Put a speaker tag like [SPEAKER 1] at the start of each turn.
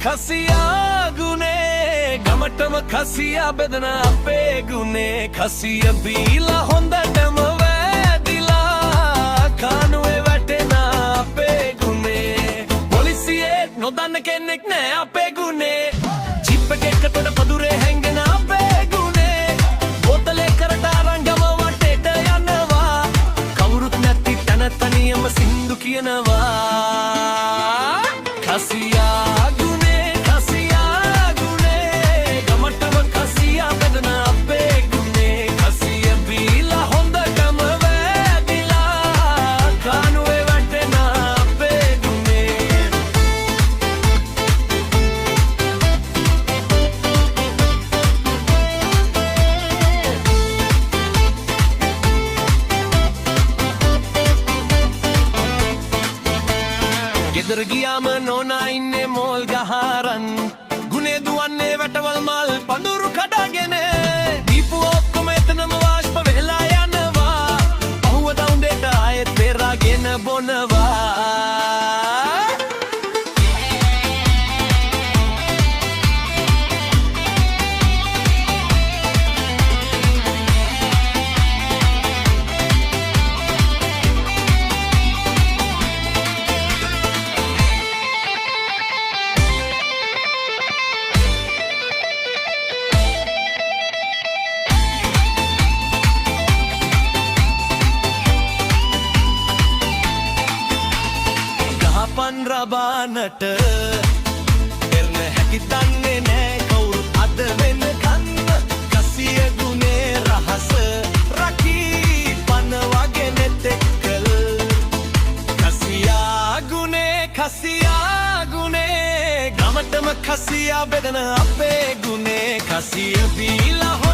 [SPEAKER 1] खसिया गुने गमटम खसिया बेदना पे गुने खसिया बीला होंदा टम वैदिला खानुए वटे ना पे गुने पोलिसिए नोदन के निकने पे गुने चिप के कटोड पदुरे हैंगना पे गुने बोतले करटा रंगम वटेट यनवा कवुरुत නැති තන තනියම සින්දු කියනවා खसिया गुने गमटम खसिया बेदना पे गुने खसिया बीला होंदा टम वैदिला खानुए वटेना पे गुने ගෙදර ගියාම නෝනා ඉන්නේ මෝල් ගහරන් ගුනේ දුවන්නේ වැටවල් මල් පඳුරු කඩගෙන දීපු ඔක්කොම එතනම වාෂ්ප වෙලා යනවා අහුව දවුන්ඩේට ආයෙත් පෙරාගෙන බොනවා පන් රබානට එරන හැකි තන්නේ නෑ කවුරුත් අද වෙනකන් කසිය ගුනේ රහස රකී පන වගේ නෙතෙක්කල් කසියා ගුනේ ගමටම කසියා බෙදන අපේ ගුනේ කසිය බීලා